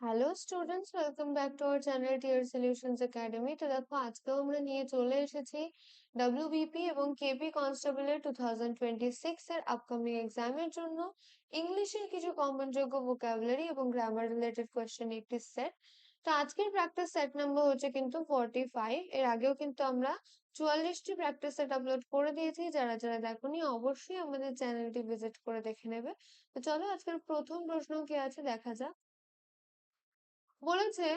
Hello students, welcome back to our channel Tier Solutions Academy. তো দেখো, আজকেও আমরা নিয়ে চলে এসেছি ডব্লিউবিপি এবং কেপি কনস্টেবলের 2026 এর আপকামিং এক্সামের জন্য ইংলিশের কিছু কমনযোগ্য ভোকাবুলারি এবং গ্রামার রিলেটেড কোয়েশ্চেন একটি সেট। তো আজকের প্র্যাকটিস সেট নাম্বার হচ্ছে কিন্তু 45। এর আগেও কিন্তু আমরা 44টি প্র্যাকটিস সেট আপলোড করে দিয়েছি। যারা যারা দেখোনি অবশ্যই আমাদের চ্যানেলটি ভিজিট করে দেখে নেবে। তো চলো, আজকের প্রথম প্রশ্ন কি আছে দেখা যাক। বলেছে,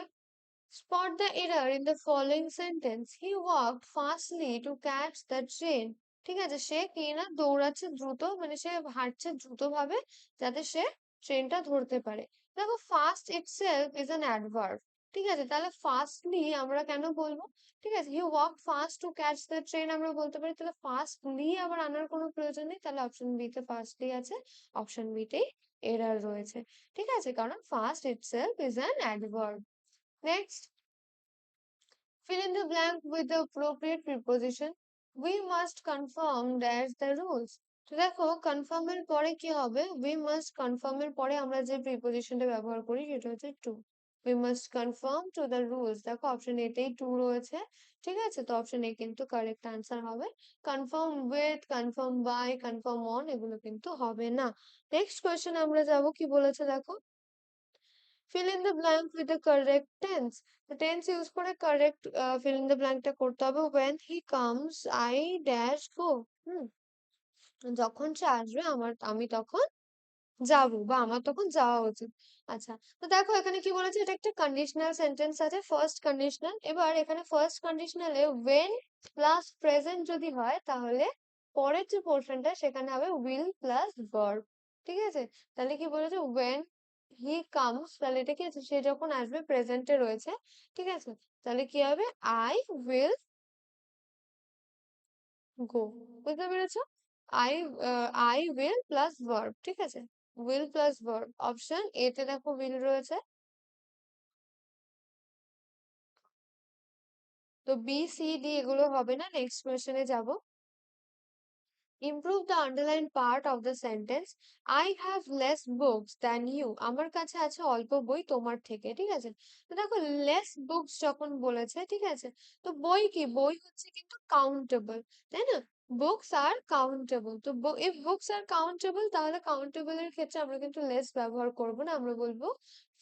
spot the error in the following sentence. He walked fastly to catch the train. ঠিক আছে, সে কি না দৌড়াচ্ছে দ্রুত, মানে সে হাঁটছে দ্রুত ভাবে যাতে সে ট্রেনটা ধরতে পারে। দেখো, fast itself is an adverb। ঠিক আছে, তাহলে ফাস্টলি আমরা কেন বলবো? ঠিক আছে, হি walk fast to catch the train আমরা বলতে পারি, তাহলে ফাস্টলি আবার আনার কোনো প্রয়োজন নেই, তাহলে অপশন বি তে ফাস্টলি আছে, অপশন বি তেই এরার রয়েছে। ঠিক আছে, কারণ fast itself is an adverb. Next, fill in the blank with the appropriate preposition. We must confirm that's the rules. তো দেখো, কনফার্ম এর পরে কি হবে? we must confirm এর পরে আমরা যে প্রিপোজিশনটা ব্যবহার করি সেটা হচ্ছে to। we must confirm to the rules। দেখো, অপশন এতেই to রয়েছে। ঠিক আছে, তো অপশন এ কিন্তু কারেক্ট আনসার হবে। Confirm with, confirm by, confirm on এগুলো কিন্তু হবে না। নেক্সট কোয়েশ্চেন আমরা যাব, কি বলেছে দেখো। fill in the blank with the correct tense। তো টেন্স ইউজ করে correct fill in the blank টা করতে হবে। when he comes I dash go। হুম, যখন সে আসবে আমি তখন যাব, বা আমার তখন যাওয়া উচিত। আচ্ছা, তো দেখো এখানে কি বলেছে, এটা একটা কন্ডিশনাল সেন্টেন্স আছে, ফার্স্ট কন্ডিশনাল। এবার এখানে ফার্স্ট কন্ডিশনালে when প্লাস প্রেজেন্ট যদি হয়, তাহলে পরের যে পোর্শনটা সেখানে হবে will প্লাস verb। ঠিক আছে, তাহলে কি বলেছে, when he comes, তাহলে এটা কি আছে, সে যখন আসবে, প্রেজেন্টে রয়েছে। ঠিক আছে, তাহলে কি হবে, I will go। বুঝতে পেরেছো? I I will plus verb। ঠিক আছে, will plus verb। Option A তে দেখো will রয়েছে। তো বি সি ডি এগুলো হবে না। নেক্সট কোয়েশ্চেনে যাব। Improve the underlined part of the sentence. I have less books than you. আমার কাছে আছে অল্প বই তোমার থেকে। ঠিক আছে, তো দেখো, less books যখন বলেছে, ঠিক আছে, তো বই কি, বই হচ্ছে কিন্তু কাউন্টেবল, তাই না? Books are countable. তো if books are countable, তাহলে কাউন্টেবল এর ক্ষেত্রে আমরা কিন্তু লেস ব্যবহার করব না, আমরা বলবো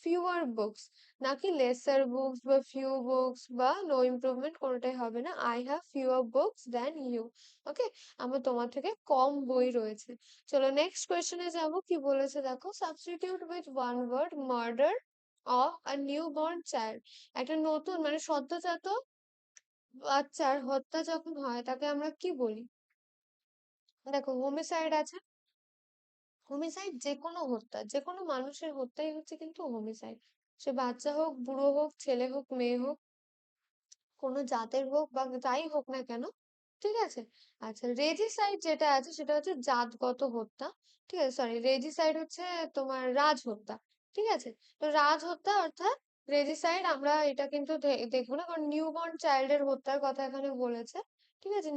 fewer books। নাকি lesser books বা few books বা no improvement, কোনোটাই হবে না। I have fewer books than you। ওকে, আমার তোমার থেকে কম বই রয়েছে। চলো নেক্সট কোয়েশ্চেনে যাব, কি বলেছে দেখো। Substitute with one word murder of a newborn child. একটা নতুন, মানে সদ্যজাত বাচ্চার হত্যা যখন হয়, তাকে আমরা কি বলি? দেখো, হোমিসাইড আছে। হোমিসাইড যে কোনো হত্যা, যে কোনো মানুষের হত্যাই হচ্ছে কিন্তু হোমিসাইড। সে বাচ্চা হোক, বুড়ো হোক, ছেলে হোক, মেয়ে হোক, কোনো জাতের হোক বা যাই হোক না কেন। ঠিক আছে, আচ্ছা, রেজিসাইড যেটা আছে সেটা হচ্ছে জাতগত হত্যা। ঠিক আছে, সরি, রেজিসাইড হচ্ছে তোমার রাজ হত্যা। ঠিক আছে, তো রাজ হত্যা অর্থাৎ রেজিসাইড আমরা এটা কিন্তু দেখবো না, কারণ নিউবর্ন চাইল্ডের হত্যার কথা এখানে বলেছে। ঠিক আছে,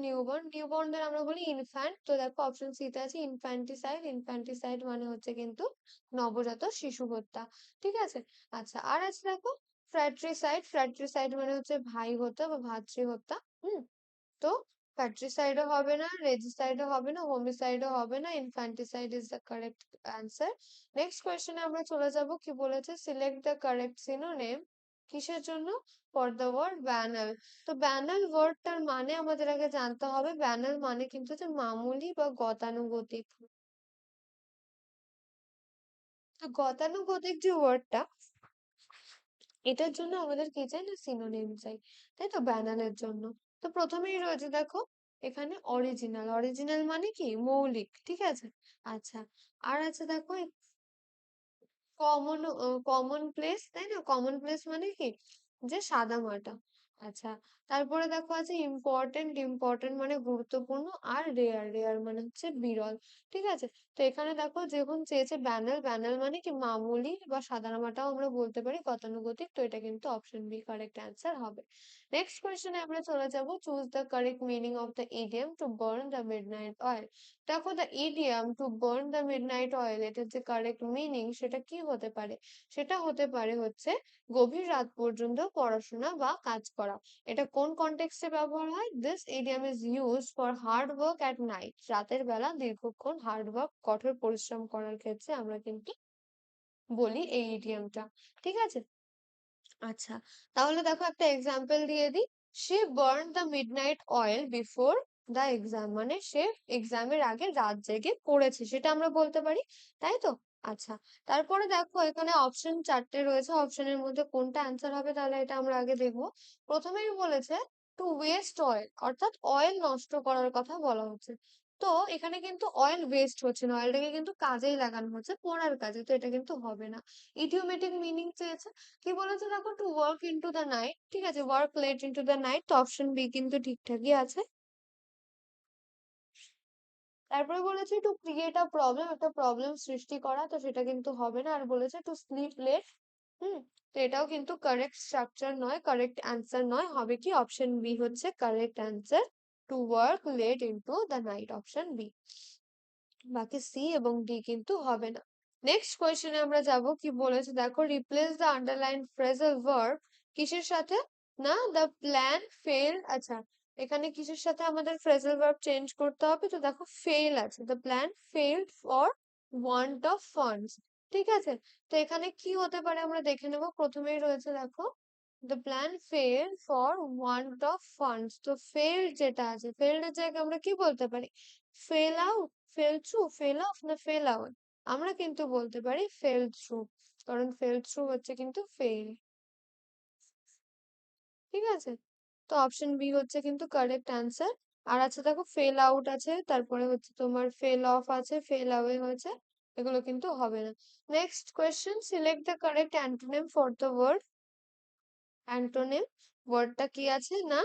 নিউবর্নদের আমরা বলি ইনফ্যান্ট। তো দেখো, অপশন সি তে আছে ইনফ্যান্টিসাইড। ইনফ্যান্টিসাইড মানে হচ্ছে কিন্তু নবজাত শিশু হত্যা। ঠিক আছে, আচ্ছা, আর আছে দেখো ফ্র্যাট্রিসাইড। ফ্র্যাট্রিসাইড মানে হচ্ছে ভাই হত্যা বা ভাতৃ হত্যা। হুম, তো ফ্র্যাট্রিসাইডও হবে না, রেজিসাইডও হবে না, হোমিসাইডও হবে না, infanticide is the correct answer. Next কোয়েশ্চেনে আমরা চলে যাব, কি বলেছে, সিলেক্ট দ্য কারেক্ট সিনোনিম। কিসের জন্য? For the word banal. তো ব্যানাল ওয়ার্ডটার মানে আমাদের আগে জানতে হবে। ব্যানাল মানে কিন্তু হচ্ছে মামুলি বা গতানুগতিক। তো গতানুগতিক যে ওয়ার্ডটা, এটার জন্য আমাদের কি চাই না, সিনোনিম চাই, তাই তো, ব্যানানের জন্য। তো প্রথমেই রয়েছে দেখো এখানে অরিজিনাল। অরিজিনাল মানে কি, মৌলিক। ঠিক আছে, আচ্ছা, আর আছে দেখো কমন। কমন প্লেস, তাই না? কমন প্লেস মানে কি, যে সাদা মাটা। আচ্ছা, তারপরে দেখো আছে ইম্পর্টেন্ট। ইম্পর্টেন্ট মানে গুরুত্বপূর্ণ। আর রেয়ার। রেয়ার মানে হচ্ছে বিরল। ঠিক আছে, তো এখানে দেখো যখন চেয়েছে ব্যানাল। ব্যানাল মানে কি, মামুলি বা সাদামাটাও আমরা বলতে পারি, গতানুগতিক। তো এটা কিন্তু অপশন বি কারেক্ট অ্যান্সার হবে। নেক্সট কোয়েশ্চেনে আমরা চলে যাব, choose the correct meaning of the idiom to burn the midnight oil. দেখো, the idiom to burn the midnight oil, এটার যে কারেক্ট মিনিং সেটা কি হতে পারে? সেটা হতে পারে হচ্ছে গভীর রাত পর্যন্ত পড়াশোনা বা কাজ করা। এটা কোন কনটেক্সটে ব্যবহার হয়? This idiom is use for hard work at night, রাতের বেলা দীর্ঘক্ষণ হার্ড ওয়ার্ক, কঠোর পরিশ্রম করার ক্ষেত্রে আমরা কিন্তু বলি এই ইডিয়ামটা। ঠিক আছে? আচ্ছা, তাহলে দেখো একটা এক্সাম্পল দিয়ে দিই। সে burn the midnight oil before the exam, মানে সে এক্সামের আগে রাত জেগে পড়েছে, সেটা আমরা বলতে পারি। তাই তো? আচ্ছা, তারপরে দেখো এখানে অপশন চারটে রয়েছে, অপশনের মধ্যে কোনটা অ্যান্সার হবে তাহলে এটা আমরা আগে দেখবো। প্রথমেই বলেছে টু ওয়েস্ট অয়েল, অর্থাৎ অয়েল নষ্ট করার কথা বলা হচ্ছে। তো এখানে কিন্তু অয়েল ওয়েস্ট হচ্ছে না, অয়েলটাকে কিন্তু কাজেই লাগানো হচ্ছে, পড়ার কাজে, তো এটা কিন্তু হবে না। ইডিওমেটিক মিনিং চেয়েছে, কি বলেছে দেখো, to work into the night, ঠিক আছে, work late into the night, তো অপশন বি কিন্তু ঠিকঠাকই আছে। তারপরে বলেছে টু ক্রিয়েট আ প্রবলেম, একটা প্রবলেম সৃষ্টি করা, তো সেটা কিন্তু হবে না। আর বলেছে টু স্লিপ লেট, হুম, তো এটাও কিন্তু কারেক্ট স্ট্রাকচার নয়, কারেক্ট অ্যান্সার নয়, হবে কি অপশন বি হচ্ছে correct answer, to work late into the night, option B. বাকি সি এবং ডি কিন্তু হবে না। নেক্সট কোয়েশ্চেনে আমরা যাব, কি বলেছে দেখো, replace the underline phrasal verb কিসের সাথে? না, দ্য প্ল্যান ফেল, আচ্ছা, এখানে কিসের সাথে আমাদের ফ্রেজাল ভার্ব চেঞ্জ করতে হবে? তো দেখো ফেল আছে, the plan failed for want of funds, ঠিক আছে। তো এখানে কি হতে পারে আমরা দেখে নেব। প্রথমেই রয়েছে দেখো, the plan fail for want of funds, তো ফেল্ড যেটা আছে, ফেল্ড এর জায়গায় আমরা কি বলতে পারি? Fail out, fail through, fail of, না ফেল আউট? আমরা কিন্তু বলতে পারি ফেল থ্রু, কারণ ফেল থ্রু হচ্ছে কিন্তু ফেল। ঠিক আছে, তো অপশন বি হচ্ছে কিন্তু কারেক্ট অ্যান্সার। আর আছে দেখো ফেল আউট আছে, তারপরে হচ্ছে তোমার ফেল অফ আছে, ফেল অ্যাওয়ে হয়েছে, এগুলো কিন্তু হবে না। Next question, select the correct antonym for the word. Antonym ওয়ার্ডটা কি আছে? না,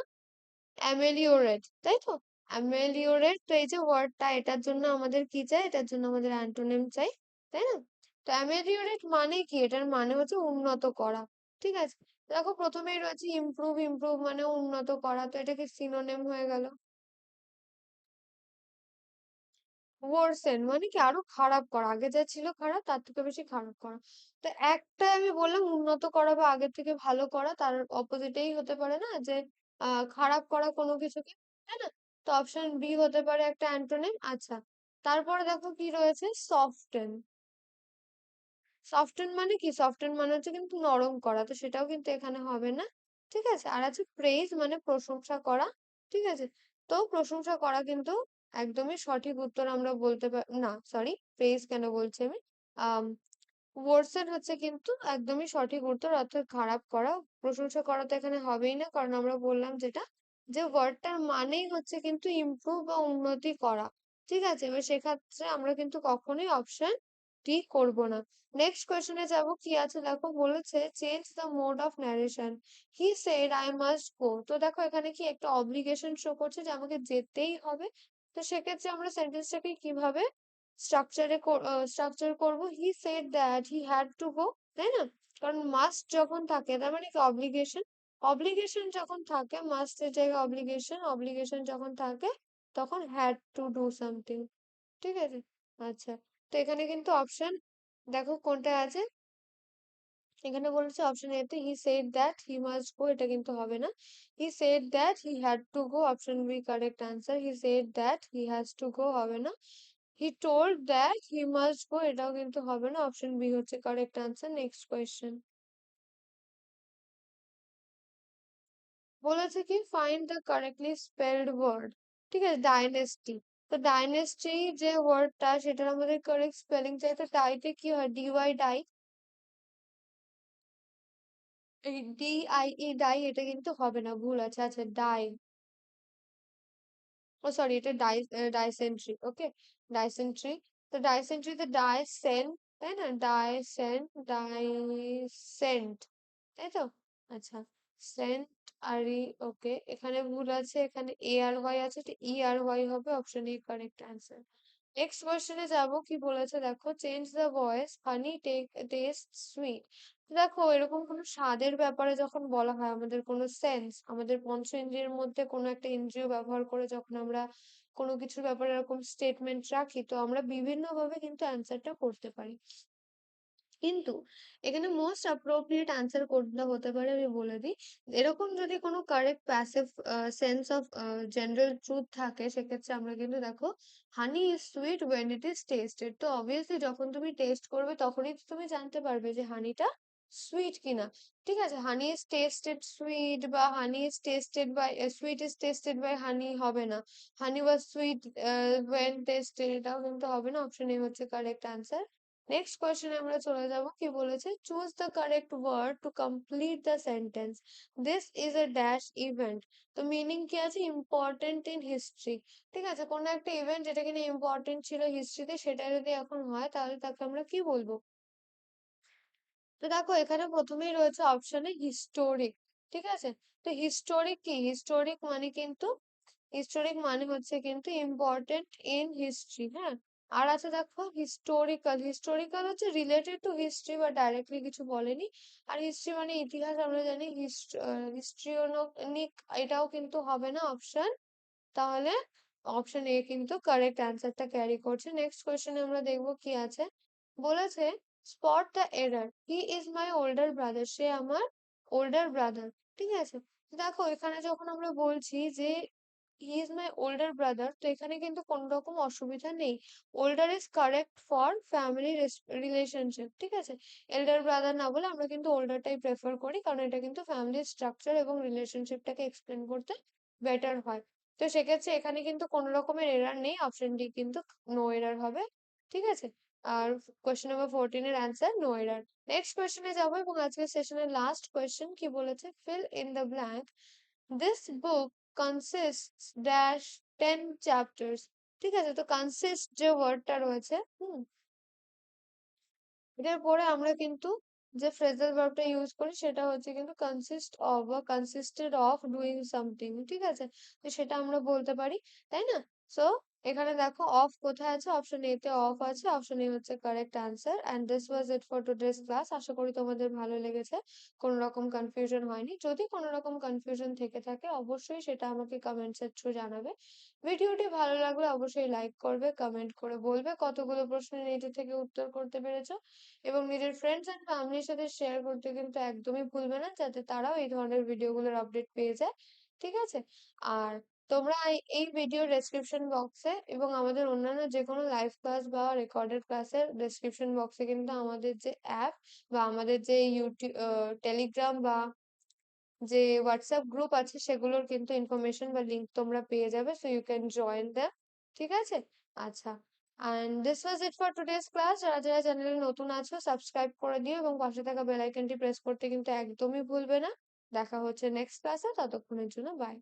অ্যামেলিওরেট, তাই তো? অ্যামেলিওরেট, তো এই যে ওয়ার্ডটা, এটার জন্য আমাদের কি চাই? এটার জন্য আমাদের অ্যান্টোনিম চাই, তাই না? তো অ্যামেলিওরেট মানে কি? এটার মানে হচ্ছে উন্নত করা। ঠিক আছে, দেখো প্রথমেই রয়েছে ইমপ্রুভ, ইমপ্রুভ মানে উন্নত করা, তো এটা কি সিনোনিম হয়ে গেল। ওয়ার্সেন মানে কি? আরো খারাপ করা, আগে যা ছিল খারাপ তার থেকে বেশি খারাপ করা। তো একটা আমি বললাম উন্নত করা বা আগের থেকে ভালো করা, তার অপোজিটেই হতে পারে না যে খারাপ করা কোনো কিছুকে, তাই না? তো অপশন বি হতে পারে একটা অ্যান্টোনিম। আচ্ছা, তারপরে দেখো কি রয়েছে, সফটেন। সফটেন মানে কি? সফটেন মানে হচ্ছে কিন্তু নরম করা, তো সেটাও কিন্তু এখানে হবে না। ঠিক আছে, আর আছে প্রেইজ মানে প্রশংসা করা। ঠিক আছে, তো প্রশংসা করা কিন্তু একদমই সঠিক উত্তর আমরা বলতে পারি না, সরি, প্রেইজ কেন বলছি আমি, আহ ওয়ার্সেন হচ্ছে কিন্তু একদমই সঠিক উত্তর, অর্থাৎ খারাপ করা। প্রশংসা করা তো এখানে হবেই না, কারণ আমরা বললাম যেটা, যে ওয়ার্ডটার মানেই হচ্ছে কিন্তু ইমপ্রুভ বা উন্নতি করা। ঠিক আছে, এবার সেক্ষেত্রে আমরা কিন্তু কখনোই অপশন ডি করব না। নেক্সট কোয়েশ্চেনে যাব, কি আছে দেখো, বলেছে change the mode of narration, he said I must go, তো দেখো এখানে কি একটা অব্লিগেশন শো করছে যে আমাকে যেতেই হবে। তো সেক্ষেত্রে আমরা সেন্টেন্সটাকে কিভাবে স্ট্রাকচার করব? হি said that he had to গো, তাই না? কারণ মাস্ট যখন থাকে তার মানে কি অব্লিগেশন, অব্লিগেশন যখন থাকে, মাস্টের জায়গায় অব্লিগেশন, অব্লিগেশন যখন থাকে তখন হ্যাড টু ডু সামথিং। ঠিক আছে, আচ্ছা, তো এখানে কিন্তু অপশন দেখো কোনটা আছে, এখানে বলেছে অপশন এ তে he said that he must go, এটা কিন্তু হবে না। He said that he had to go, option B correct answer, he said that he has to go হবে না। He told that he must go, এটাও কিন্তু হবে না, অপশন বি হচ্ছে কারেক্ট আনসার। নেক্সট কোয়েশ্চেন, বলেছে কি find the correctly spelled word. ঠিক আছে, ডাইনেস্টি, তো ডাইনেস্টি যে ওয়ার্ডটা সেটার আমাদের কারেক্ট স্পেলিং চাই, তো ডাইতে কি হয়? ডিওয়াই, ডাই, এই ডি আই ই ডাই, এটা কিন্তু হবে না, ভুল আছে। আচ্ছা, ডাই, ও সরি, এটা ডাইসেন্ট্রি, ওকে, ডাইসেন্ট্রি। তো ডাইসেন্ট্রিতে ডাইসেন, তাই না? ডাইসেন্ট, ডাইসেন্ট, তাই তো? আচ্ছা, সেন্ট আর ই, ওকে, এখানে ভুল আছে, এখানে এ আর ওয়াই আছে, তো ই আর ওয়াই হবে, option E correct answer. Next কোয়েশ্চেনে যাব, কি বলেছে দেখো, change the voice honey taste sweet. দেখো এরকম কোনো স্বাদের ব্যাপারে যখন বলা হয়, আমাদের কোনো সেন্স, আমাদের পঞ্চ ইন্দ্রিয়ের মধ্যে কোনো একটা ইন্দ্রিয় ব্যবহার করে যখন আমরা কোনো কিছুর ব্যাপারে এরকম স্টেটমেন্ট রাখি, তো আমরা বিভিন্ন ভাবে কিন্তু অ্যান্সারটা করতে পারি। কিন্তু এখানে মোস্ট অ্যাপ্রোপ্রিয়েট আনসার কোনটা হতে পারে আমি বলে দিই। এরকম যদি কোনো correct passive sense of general truth থাকে, সেক্ষেত্রে আমরা কিন্তু দেখো honey is sweet when it is tasted. তো অবভিয়াসলি যখন তুমি টেস্ট করবে তখনই তো তুমি জানতে পারবে যে হানিটা সুইট কিনা। ঠিক আছে, হানি ইজ টেস্টেড সুইট বা honey is tested by sweet is tested by honey হবে না। Honey was sweet when tested, এটাও কিন্তু হবে না। অপশন এ হচ্ছে কারেক্ট আনসার। নেক্সট কোয়েশ্চেনে আমরা চলে যাব, কি বলেছে, choose the correct word to complete the sentence, this is a dash event. তো মিনিং কি আছে, ইম্পর্টেন্ট ইন হিস্ট্রি। ঠিক আছে, কোনো একটা ইভেন্ট যেটা কিনা ইম্পর্টেন্ট ছিল হিস্ট্রিতে, সেটা যদি এখন হয় তাহলে তাকে আমরা কি বলবো। তো দেখো এখানে প্রথমেই রয়েছে অপশনে হিস্টোরিক। ঠিক আছে, তো হিস্টোরিক কি, হিস্টোরিক মানে কিন্তু, হিস্টোরিক মানে হচ্ছে কিন্তু ইম্পর্টেন্ট ইন হিস্ট্রি। হ্যাঁ, আর আছে দেখো হিস্টোরিক্যাল। হিস্টোরিক্যাল হচ্ছে রিলেটেড টু হিস্ট্রি বা ডাইরেক্টলি কিছু বলেনি। আর হিস্ট্রি মানে ইতিহাস, আমরা জানি হিস্ট্রিওনিক, এটাও কিন্তু হবে না অপশন। তাহলে অপশন এ কিন্তু কারেক্ট অ্যান্সারটা ক্যারি করছে। নেক্সট কোয়েশ্চেনে আমরা দেখবো কি আছে, বলেছে spot the error, he is my older brother, সে আমার ওল্ডার ব্রাদার। ঠিক আছে, দেখো এখানে যখন আমরা বলছি যে হি ইজ মাই ওল্ডার ব্রাদার, তো এখানে কিন্তু কোনো রকম অসুবিধা নেই। Older is correct for family relationship. ঠিক আছে, এল্ডার ব্রাদার না বলে আমরা কিন্তু ওল্ডারটাই প্রেফার করি, কারণ এটা কিন্তু ফ্যামিলির স্ট্রাকচার এবং রিলেশনশিপটাকে এক্সপ্লেন করতে বেটার হয়। তো সেক্ষেত্রে এখানে কিন্তু কোনো রকমের এরর নেই, অপশন ডি কিন্তু নো এরর হবে। ঠিক আছে, আর কোয়েশ্চেন নাম্বার 14 এর অ্যান্সার নো এরর। নেক্সট কোয়েশ্চেনে যাবো, এবং আজকের সেশনের লাস্ট কোয়েশ্চেন কি বলেছে, fill in the blank, this book consists dash 10 chapters. ঠিক আছে, তো কনসিস্ট যে ওয়ার্ডটা রয়েছে, এটার পরে আমরা কিন্তু যে ফ্রেজাল ভার্বটা ইউজ করি সেটা হচ্ছে কিন্তু কনসিস্ট অফ বা কনসিস্টেড অফ ডুইং সামথিং। ঠিক আছে, তো সেটা আমরা বলতে পারি, তাই না। সো এখানে দেখো অফ কোথায় আছে, অপশন এ তে অফ আছে, অপশন এ হচ্ছে correct answer. And this was it for today's class. আশা করি তোমাদের ভালো লেগেছে, কোনো রকম কনফিউশন হয়নি। যদি কোনো রকম কনফিউশন থেকে থাকে অবশ্যই সেটা আমাকে কমেন্টসের থ্রু জানাবে। ভিডিওটি ভালো লাগলে অবশ্যই লাইক করবে, কমেন্ট করে বলবে কতগুলো প্রশ্নের এইটা থেকে উত্তর করতে পেরেছো, এবং নিজের ফ্রেন্ডস এন্ড ফ্যামিলির সাথে শেয়ার করতে কিন্তু একদমই ভুলবে না, যাতে তারাও এই ধরনের ভিডিওগুলোর আপডেট পেয়ে যায়। ঠিক আছে, আর তোমরা এই ভিডিও ডেসক্রিপশন বক্সে এবং আমাদের অন্যান্য যে কোনো লাইভ ক্লাস বা রেকর্ডেড ক্লাসের ডেসক্রিপশন বক্সে কিন্তু আমাদের যে অ্যাপ বা আমাদের যে ইউটিউব, টেলিগ্রাম বা যে হোয়াটসঅ্যাপ গ্রুপ আছে সেগুলোর কিন্তু ইনফরমেশন বা লিংক তোমরা পেয়ে যাবে, so you can join them. ঠিক আছে, আচ্ছা, and this was it for today's class. যারা যারা চ্যানেলে নতুন আছো সাবস্ক্রাইব করে দিও এবং পাশে থাকা বেল আইকনটি প্রেস করতে কিন্তু একদমই ভুলবে না। দেখা হচ্ছে নেক্সট ক্লাসে, ততক্ষণের জন্য বাই।